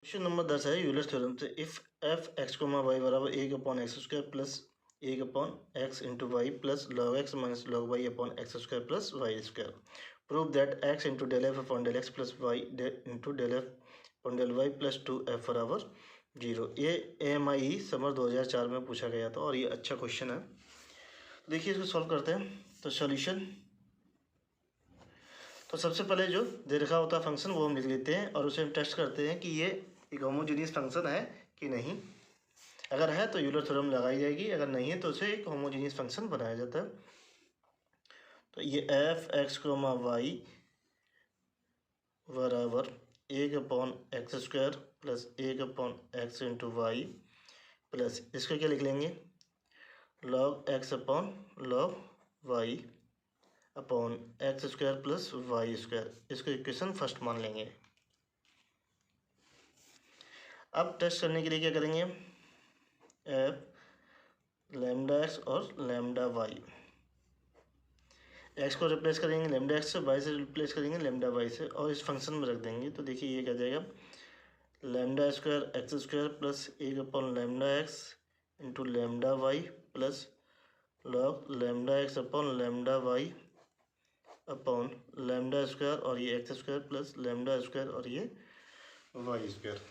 Question number 10 है Euler's theorem से if f x comma y बराबर एक अपॉन एक्स स्क्वायर प्लस एक upon x into y plus log x minus log y upon x square plus y square prove that x into del f upon del x plus y into del f upon del Y plus 2f बराबर 0। ये AMI summer 2004 में पूछा गया था और ये अच्छा question है। देखिए इसको सॉल्व करते हैं। तो सॉल्यूशन, तो सबसे पहले जो दे रखा होता है फंक्शन वो हम लिख लेते हैं और उसे हम टेस्ट करते हैं कि ये एक होमोजीनियस फंक्शन है कि नहीं। अगर है तो यूलर थ्योरम लगाई जाएगी, अगर नहीं है तो उसे एक होमोजीनियस फंक्शन बनाया जाता है। तो ये एफ एक्स कोमा वाई बराबर एक अपॉन एक्स स्क्वायर प्लस एक upon x into y plus इसको क्या लिख लेंगे log x upon log y upon x square plus y square. इसको इक्वेशन फर्स्ट मान लेंगे। अब टेस्ट करने के लिए क्या करेंगे, एफ लैम्डा एक्स और लैम्डा वाई, एक्स को रिप्लेस करेंगे लैम्डा एक्स से, वाई से रिप्लेस करेंगे लैम्डा वाई से और इस फंक्शन में रख देंगे। तो देखिए ये क्या जाएगा lambda square x square plus एक upon lambda x into lambda y plus log lambda x upon lambda y upon lambda square और ये x square plus lambda square और ये वाई स्क्वायर।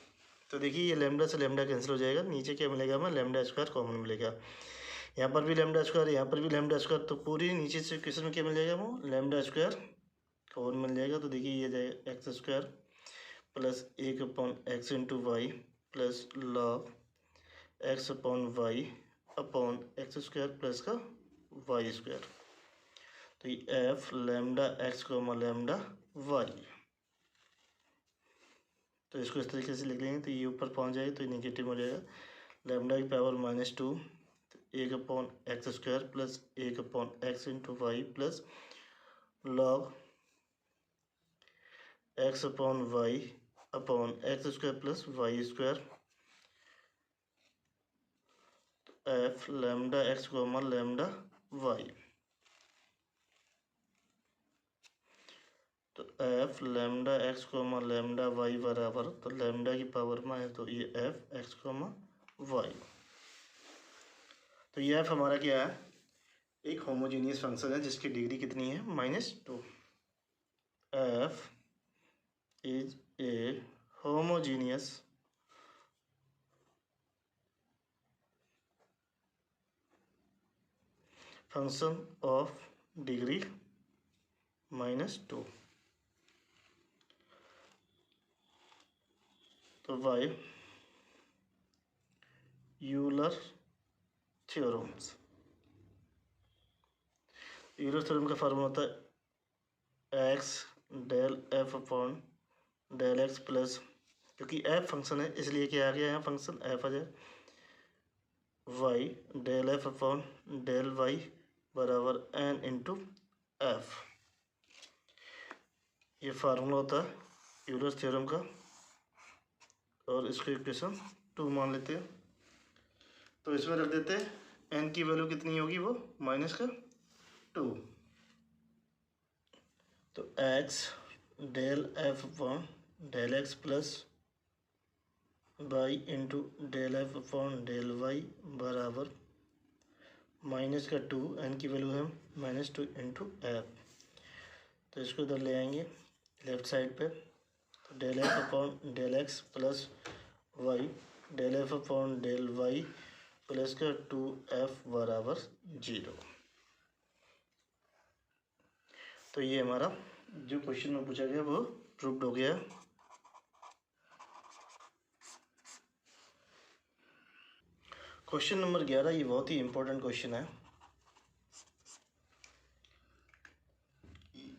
तो देखिए ये लैम्डा से लैम्डा कैंसिल हो जाएगा, नीचे क्या मिलेगा हमें लैम्डा स्क्वायर कॉमन मिलेगा। यहाँ पर भी लैम्डा स्क्वायर, यहाँ पर भी लैम्डा स्क्वायर, तो पूरी नीचे से क्वेश्चन में क्या मिल जाएगा वो लैम्डा स्क्वायर कॉमन मिल जाएगा। तो देखिए ये जाएगा एक्स स्क्वायर प्लस एक upon x into y plus log x upon y upon x square plus का वाई स्क्वायर। तो ये f lambda x comma lambda y, तो इसको इस तरीके से लिख लेंगे। तो ये ऊपर पहुंच जाएगा तो ये नेगेटिव हो जाएगा लैम्डा की पावर -2 एक अपॉन एक्स स्क्वायर प्लस एक upon x into y plus log x upon y upon x square plus y square. F lambda x comma lambda y, तो f lambda x comma lambda y बराबर, तो lambda की power में है तो ये F x comma Y. तो ये एफ हमारा क्या है एक होमोजीनियस फंक्शन है जिसकी डिग्री कितनी है -2। F is a homogeneous function of degree -2। तो by Euler theorems, Euler theorem का फार्मूला होता है x del f upon del x plus, क्योंकि एफ फंक्शन है इसलिए क्या आ गया यहाँ फंक्शन एफ आ जाए y del f upon del Y बराबर एन इंटू एफ। ये फार्मूला होता है यूलर थ्योरम का और इसको इक्वेशन 2 मान लेते हैं। तो इसमें रख देते हैं एन की वैल्यू कितनी होगी वो -2। तो x del f upon del x plus y into del f upon del Y बराबर -2, एन की वैल्यू है -2 इंटू एफ। तो इसको इधर ले आएंगे लेफ्ट साइड पे, तो del f upon del x plus Y del f upon del Y plus का 2f बराबर 0। तो ये हमारा जो क्वेश्चन में पूछा गया वो प्रूव्ड हो गया। क्वेश्चन नंबर 11 ये बहुत ही इंपॉर्टेंट क्वेश्चन है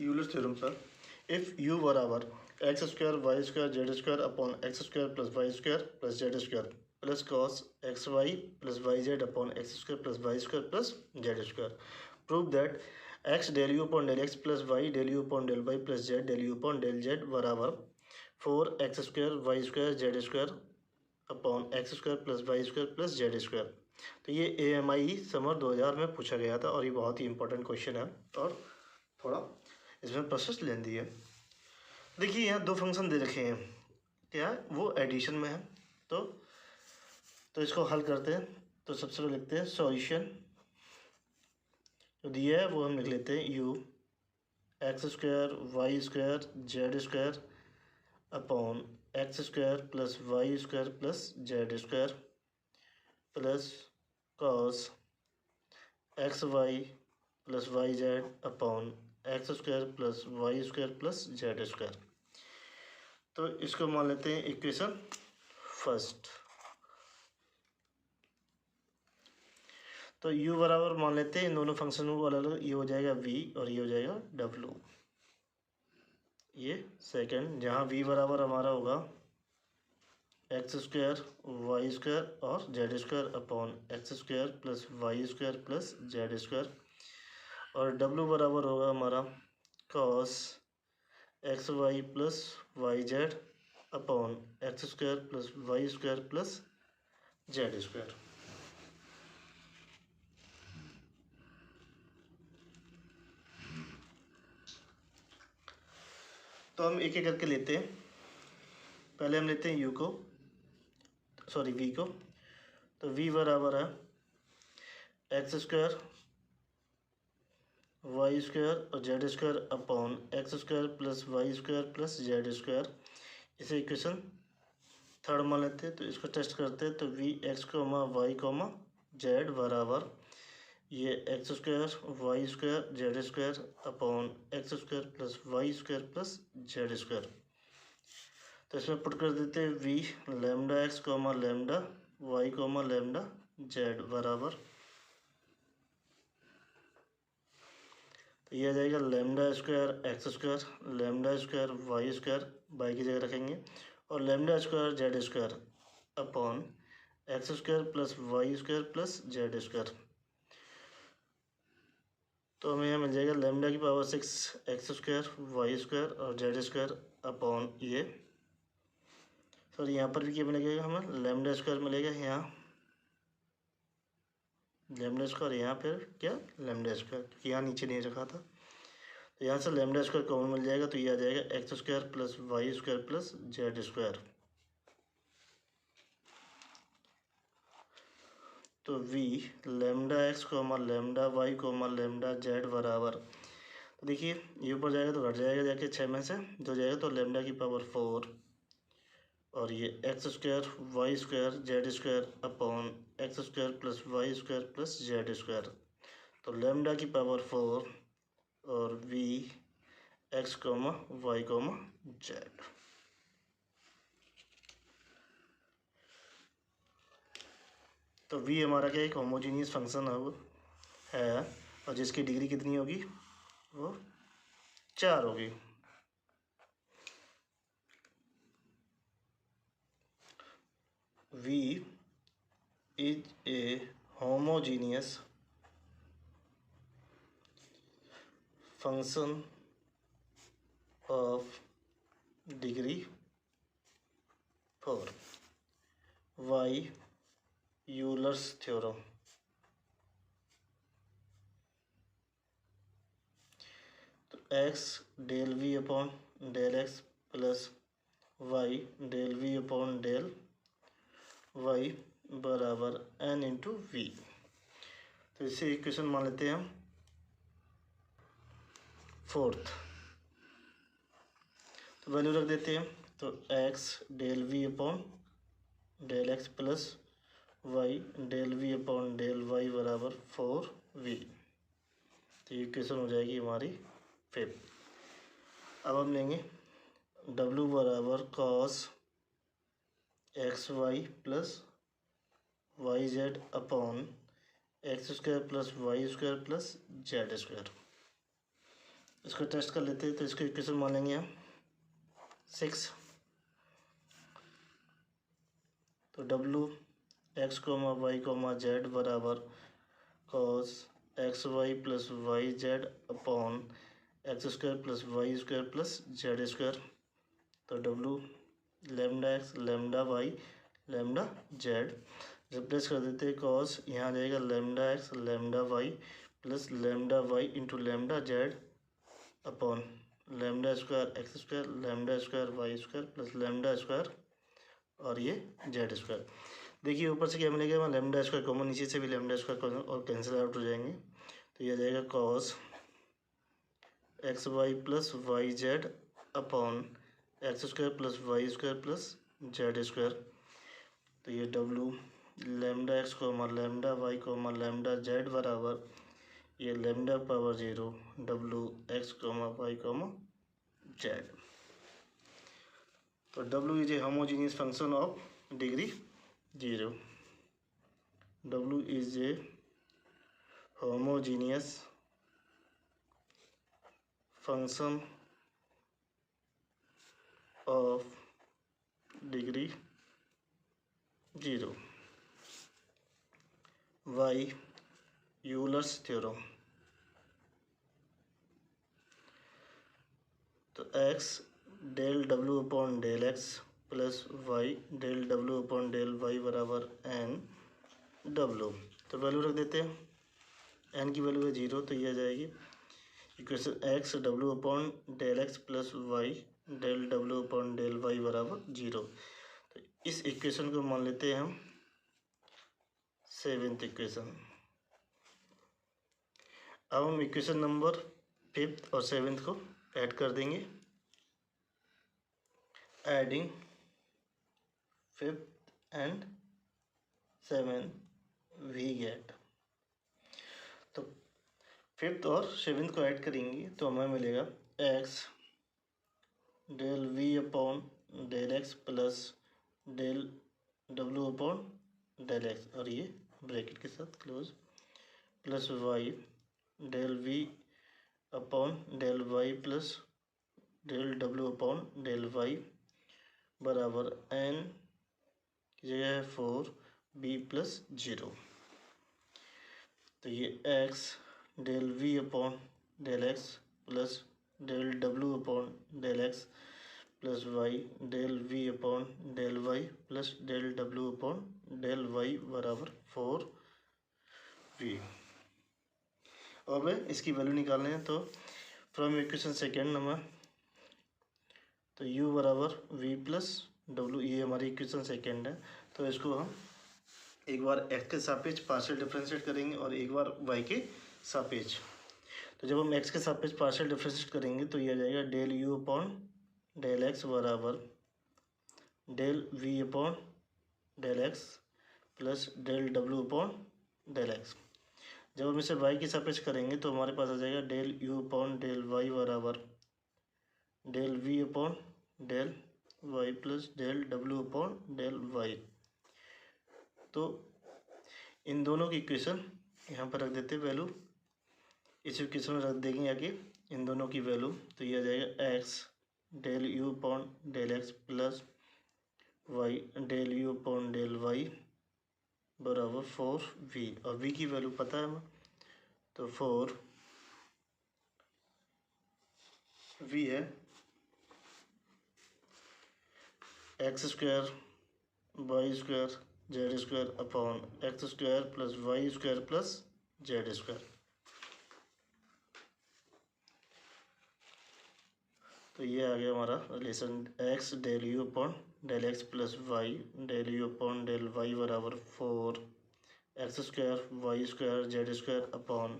यूलर थ्योरम पर। इफ u बराबर x square y square z square upon x square plus y square plus z square plus cos x y plus y z upon x square plus y square plus z square, prove that x del u upon del x plus Y del u upon del Y plus z del u upon del z बराबर 4x square y square z square upon x square plus y square plus z square. तो ये AMI summer 2000 में पूछा गया था और ये बहुत ही इंपॉर्टेंट क्वेश्चन है और थोड़ा इसमें प्रोसेस लेंदी है। देखिए यहाँ दो फंक्शन दे रखे हैं, क्या है, वो एडिशन में है। तो इसको हल करते हैं। तो सबसे पहले लिखते हैं सॉल्यूशन, जो दिया है वो हम लिख लेते हैं u x square y square z square upon x square plus y square plus z square plus cos x y plus y z upon x square plus y square plus z square. तो इसको मान लेते हैं equation first. तो u बराबर मान लेते हैं इन दोनों फंक्शन को अलग अलग, ये हो जाएगा v और ये हो जाएगा w। ये सेकंड, जहाँ v बराबर हमारा होगा एक्स स्क्वायर वाई स्क्वायर और z square upon x square plus y square plus z square, और w बराबर होगा हमारा cos x y plus y z upon x square plus y square plus z square. तो हम एक एक करके लेते हैं। पहले हम लेते हैं u को, सॉरी v को। तो v बराबर है एक्स स्क्वायर वाई स्क्वायर और z square upon x square plus y square plus z square. इसे इक्वेशन थर्ड मान लेते हैं। तो इसको टेस्ट करते हैं। तो v x comma y comma z बराबर ये x square y square z square upon x square plus y square plus z square. तो इसमें पुट कर देते हैं v lambda x comma lambda y comma lambda z बराबर, तो ये आ जाएगा lambda square x square lambda square y square y की जगह रखेंगे और lambda square z square upon x square plus y square plus z square. तो हमें यहाँ मिल जाएगा लैम्डा की power 6 x square y square और जेड स्क्वायर अपॉन ये, सॉरी यहाँ पर भी क्या मिलेगा, हमें लैम्डा स्क्वायर मिलेगा यहाँ लैम्डा स्क्वायर, यहाँ फिर क्या लैम्डा स्क्वायर, क्योंकि यहाँ नीचे नहीं रखा था। तो यहाँ से लैम्डा स्क्वायर कॉमन मिल जाएगा। तो ये आ जाएगा x square plus y square plus z square. तो v lambda x comma lambda y comma lambda z बराबर, तो देखिए ये ऊपर जाएगा तो घट जाएगा, जाके 6 में से 2 जाएगा तो लैम्डा की पावर 4 और ये x square y square z square upon x square plus y square plus z square. तो लैम्डा की पावर 4 और v x comma y comma z. तो v हमारा क्या एक होमोजीनियस फंक्शन है और जिसकी डिग्री कितनी होगी, वो 4 होगी। v is a homogeneous function of degree 4 y Euler's theorem. तो x del v upon del x plus y del v upon del y बराबर n इंटू वी। तो इसे इक्वेशन मान लेते हैं हम फोर्थ। तो वैल्यू रख देते हैं। तो x del v upon del x plus Y del we upon del Y बराबर 4v। तो ये इक्वेशन हो जाएगी हमारी 5। अब हम लेंगे w बराबर cos x y plus y z upon x square plus y square plus z square. इसको टेस्ट कर लेते हैं। तो इसको इक्वेशन मान लेंगे हम 6। तो w x comma y comma z बराबर cos x y plus y z upon x square plus y square plus z square. तो w lambda x lambda y lambda z replace कर देते हैं। कॉस यहाँ आ जाएगा lambda x lambda y plus lambda y into lambda z upon lambda square x square lambda square y square plus lambda square और ये Z square. देखिए ऊपर से क्या मिलेगा, हमारा लैम्डा स्क्वायर कॉमन, नीचे से भी लैम्डा स्क्वायर कॉमन और कैंसिल आउट हो जाएंगे। तो ये आ जाएगा cos x y plus y z upon x square plus y square plus z square. तो ये डब्लू lambda x comma lambda y comma lambda z बराबर ये लैम्डा पावर 0 डब्लू x comma y comma z. तो डब्लू is a homogeneous function of degree 0। डब्लू is a homogeneous function of degree 0 by Euler's theorem. तो x del W upon del x plus Y del W upon del Y बराबर N W. तो value रख देते हैं, N की value है 0, तो ये आ जाएगी equation X W upon del x plus Y del W upon del Y बराबर 0। तो इस इक्वेशन को मान लेते हैं हम 7th इक्वेशन। अब हम इक्वेशन नंबर 5th और 7th को ऐड कर देंगे। Adding 5th and 7th we get. तो 5th और 7th को ऐड करेंगे तो हमें मिलेगा X del we upon del x plus del W upon del X और ये ब्रैकेट के साथ close plus Y del we upon del Y plus del W upon del Y बराबर एन की जगह है 4b प्लस 0। तो ये X del we upon del x plus del W upon del x plus Y del we upon del Y plus del W upon del Y बराबर 4v। अब इसकी value निकालने हैं तो फ्रॉम इक्वेशन सेकेंड नंबर, तो u बराबर v plus W, ये हमारी इक्वेशन सेकेंड है। तो इसको हम एक बार x के सापेक्ष पार्शियल डिफरेंशिएट करेंगे और एक बार y के सापेक्ष। तो जब हम x के सापेक्ष पार्शियल डिफरेंशिएट करेंगे तो ये आ जाएगा del u upon del x बराबर del v upon del x plus del w upon del x. जब हम इसे y के सापेक्ष करेंगे तो हमारे पास आ जाएगा del u upon del y बराबर del v upon del y plus del w upon del y। तो इन दोनों की इक्वेशन यहाँ पर रख देते हैं वैल्यू, इस इक्वेशन में रख देंगे आगे इन दोनों की वैल्यू। तो ये आ जाएगा x del u upon del x plus Y del u upon del Y बराबर 4v और v की वैल्यू पता है हमें, तो 4v है x square y square z square upon x square plus y square plus z square. तो ये आ गया हमारा relation x del u upon del x plus Y del u upon del Y बराबर 4 x square y square z square upon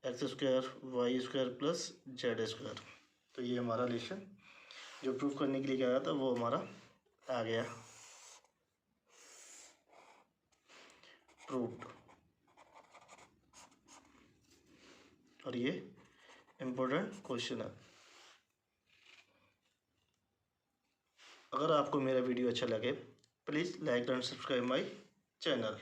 x square y square plus z square. तो ये हमारा relation जो प्रूफ करने के लिए आया था वो हमारा आ गया प्रूव्ड। और ये इम्पोर्टेंट क्वेश्चन है। अगर आपको मेरा वीडियो अच्छा लगे please like and subscribe my channel.